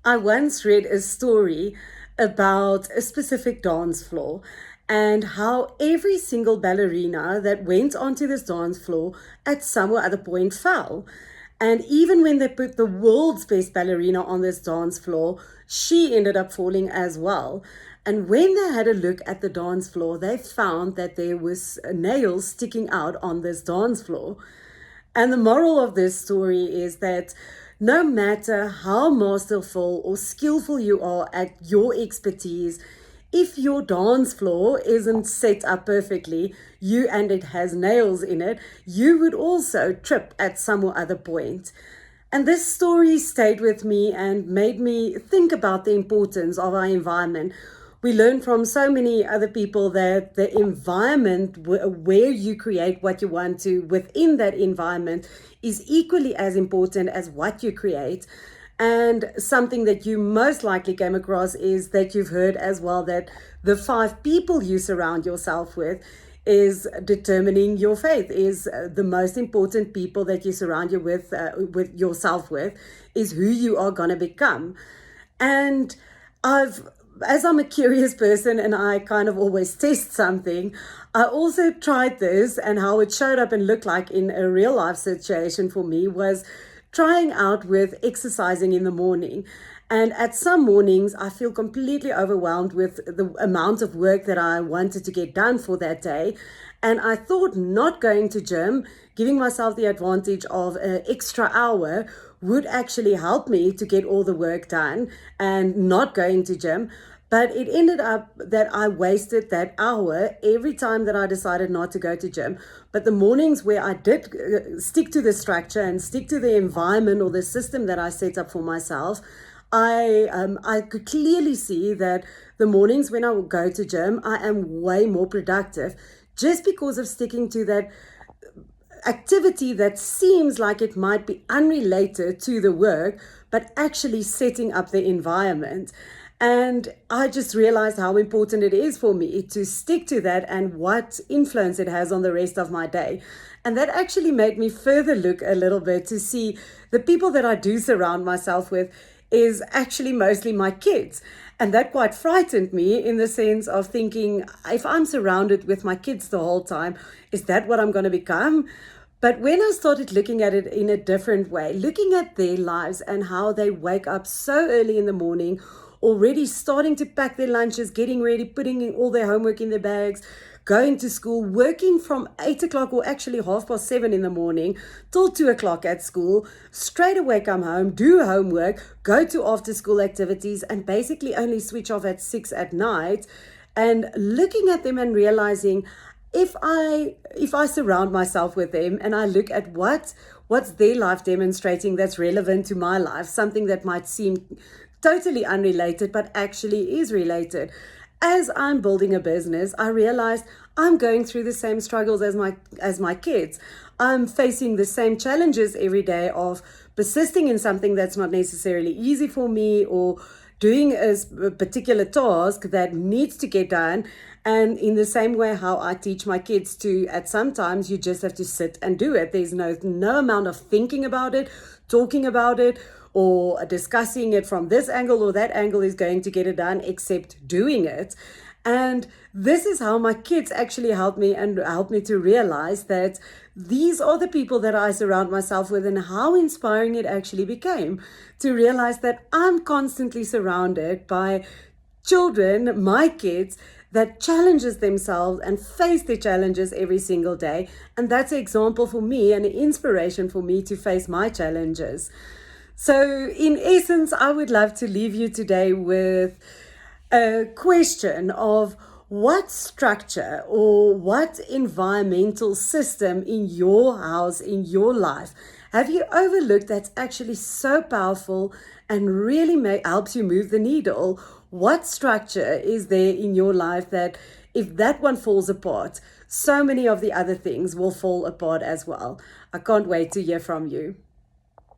I once read a story about a specific dance floor and how every single ballerina that went onto this dance floor at some or other point fell. And even when they put the world's best ballerina on this dance floor, she ended up falling as well. And when they had a look at the dance floor, they found that there was nails sticking out on this dance floor. And the moral of this story is that no matter how masterful or skillful you are at your expertise, if your dance floor isn't set up perfectly, and it has nails in it, you would also trip at some or other point. And this story stayed with me and made me think about the importance of our environment. We learn from so many other people that the environment where you create what you want to within that environment is equally as important as what you create. And something that you most likely came across is that you've heard as well that the 5 people you surround yourself with is determining your faith, is the most important people that you surround you with yourself with, is who you are going to become. And I've as I'm a curious person and I kind of always test something, I also tried this, and how it showed up and looked like in a real life situation for me was trying out with exercising in the morning. And at some mornings, I feel completely overwhelmed with the amount of work that I wanted to get done for that day. And I thought not going to gym, giving myself the advantage of an extra hour, would actually help me to get all the work done and not going to gym. But it ended up that I wasted that hour every time that I decided not to go to gym. But the mornings where I did stick to the structure and stick to the environment or the system that I set up for myself, I could clearly see that the mornings when I would go to gym, I am way more productive just because of sticking to that activity that seems like it might be unrelated to the work, but actually setting up the environment. And I just realized how important it is for me to stick to that and what influence it has on the rest of my day. And that actually made me further look a little bit to see the people that I do surround myself with is actually mostly my kids. And that quite frightened me in the sense of thinking, if I'm surrounded with my kids the whole time, is that what I'm going to become? But when I started looking at it in a different way, looking at their lives and how they wake up so early in the morning, already starting to pack their lunches, getting ready, putting in all their homework in their bags, going to school, working from 8 o'clock or actually 7:30 in the morning till 2 o'clock at school, straight away come home, do homework, go to after school activities, and basically only switch off at 6 at night. And looking at them and realizing if I surround myself with them and I look at what's their life demonstrating that's relevant to my life, something that might seem totally unrelated but actually is related. As I'm building a business, I realized I'm going through the same struggles as my kids. I'm facing the same challenges every day of persisting in something that's not necessarily easy for me, or doing a particular task that needs to get done. And in the same way how I teach my kids to, at sometimes you just have to sit and do it. There's no amount of thinking about it, talking about it, or discussing it from this angle or that angle is going to get it done, except doing it. And this is how my kids actually helped me to realize that these are the people that I surround myself with, and how inspiring it actually became to realize that I'm constantly surrounded by children, my kids, that challenges themselves and face their challenges every single day. And that's an example for me and an inspiration for me to face my challenges. So, in essence, I would love to leave you today with a question of what structure or what environmental system in your house, in your life, have you overlooked that's actually so powerful and really helps you move the needle? What structure is there in your life that if that one falls apart, so many of the other things will fall apart as well? I can't wait to hear from you.